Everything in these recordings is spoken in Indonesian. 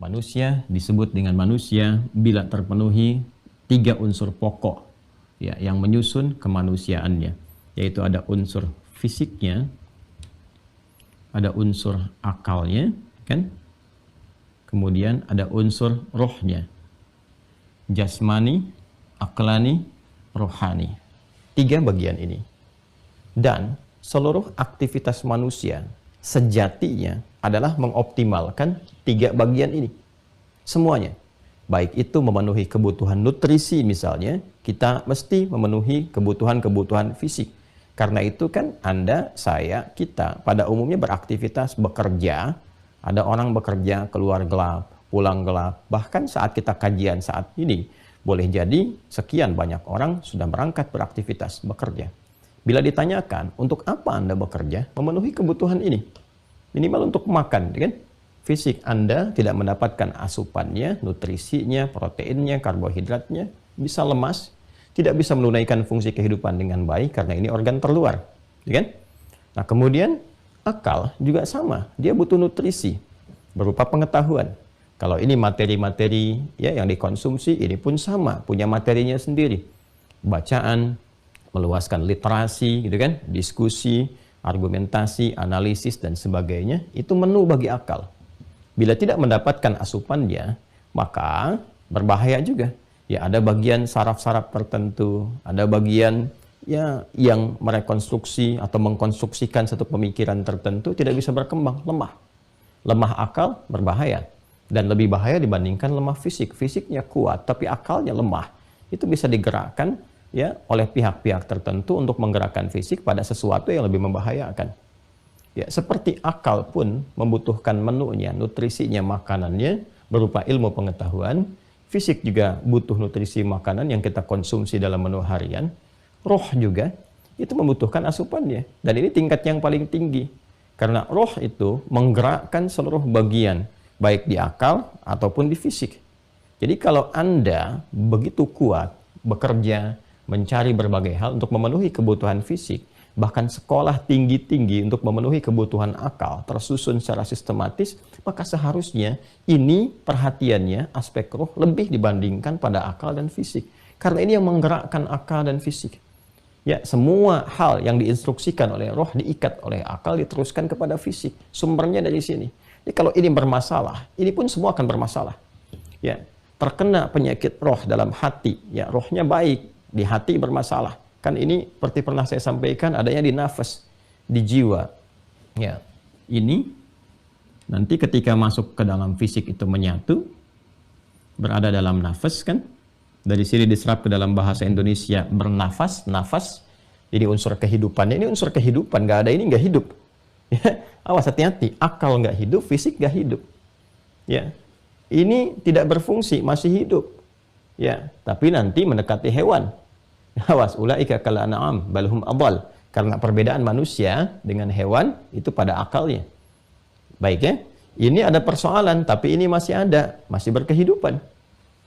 Manusia disebut dengan manusia bila terpenuhi 3 unsur pokok ya, yang menyusun kemanusiaannya, yaitu ada unsur fisiknya, ada unsur akalnya, kan? Kemudian ada unsur rohnya, jasmani, aklani, rohani. 3 bagian ini. Dan seluruh aktivitas manusia sejatinya adalah mengoptimalkan 3 bagian ini. Semuanya. Baik itu memenuhi kebutuhan nutrisi misalnya, kita mesti memenuhi kebutuhan-kebutuhan fisik. Karena itu kan Anda, saya, kita pada umumnya beraktivitas, bekerja. Ada orang bekerja keluar gelap, pulang gelap. Bahkan saat kita kajian saat ini, boleh jadi sekian banyak orang sudah berangkat beraktivitas, bekerja. Bila ditanyakan, untuk apa Anda bekerja? Memenuhi kebutuhan ini. Minimal untuk makan, kan? Fisik Anda tidak mendapatkan asupannya, nutrisinya, proteinnya, karbohidratnya, bisa lemas, tidak bisa menunaikan fungsi kehidupan dengan baik karena ini organ terluar, kan? Nah, kemudian akal juga sama, dia butuh nutrisi berupa pengetahuan. Kalau ini materi-materi ya yang dikonsumsi, ini pun sama, punya materinya sendiri. Bacaan, meluaskan literasi, gitu kan, diskusi, argumentasi, analisis dan sebagainya, itu menu bagi akal. Bila tidak mendapatkan asupannya, maka berbahaya juga. Ya, ada bagian saraf-saraf tertentu, ada bagian ya yang merekonstruksi atau mengkonstruksikan satu pemikiran tertentu tidak bisa berkembang, lemah. Lemah akal berbahaya. Dan lebih bahaya dibandingkan lemah fisik. Fisiknya kuat, tapi akalnya lemah. Itu bisa digerakkan ya oleh pihak-pihak tertentu untuk menggerakkan fisik pada sesuatu yang lebih membahayakan. Ya, seperti akal pun membutuhkan menunya, nutrisinya, makanannya berupa ilmu pengetahuan. Fisik juga butuh nutrisi makanan yang kita konsumsi dalam menu harian. Roh juga itu membutuhkan asupannya. Dan ini tingkat yang paling tinggi. Karena roh itu menggerakkan seluruh bagian, baik di akal ataupun di fisik. Jadi kalau Anda begitu kuat bekerja, mencari berbagai hal untuk memenuhi kebutuhan fisik, bahkan sekolah tinggi-tinggi untuk memenuhi kebutuhan akal, tersusun secara sistematis, maka seharusnya ini perhatiannya, aspek roh lebih dibandingkan pada akal dan fisik. Karena ini yang menggerakkan akal dan fisik. Ya, semua hal yang diinstruksikan oleh roh diikat oleh akal, diteruskan kepada fisik. Sumbernya dari sini. Jadi kalau ini bermasalah, ini pun semua akan bermasalah. Ya, terkena penyakit roh dalam hati, ya rohnya baik, di hati bermasalah. Kan ini seperti pernah saya sampaikan, adanya di nafas, di jiwa. Ya, ini nanti ketika masuk ke dalam fisik itu menyatu, berada dalam nafas kan. Dari sini diserap ke dalam bahasa Indonesia bernafas, nafas. Jadi unsur kehidupannya, ini unsur kehidupan, nggak ada ini nggak hidup. Ya, awas hati-hati, akal nggak hidup, fisik nggak hidup. Ya, ini tidak berfungsi, masih hidup. Ya, tapi nanti mendekati hewan. Awas, ulaika kal an'am bal hum adall. Karena perbedaan manusia dengan hewan itu pada akalnya. Baik ya, ini ada persoalan, tapi ini masih ada, masih berkehidupan.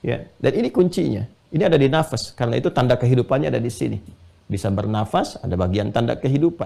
Ya, dan ini kuncinya. Ini ada di nafas, karena itu tanda kehidupannya ada di sini. Bisa bernafas, ada bagian tanda kehidupan.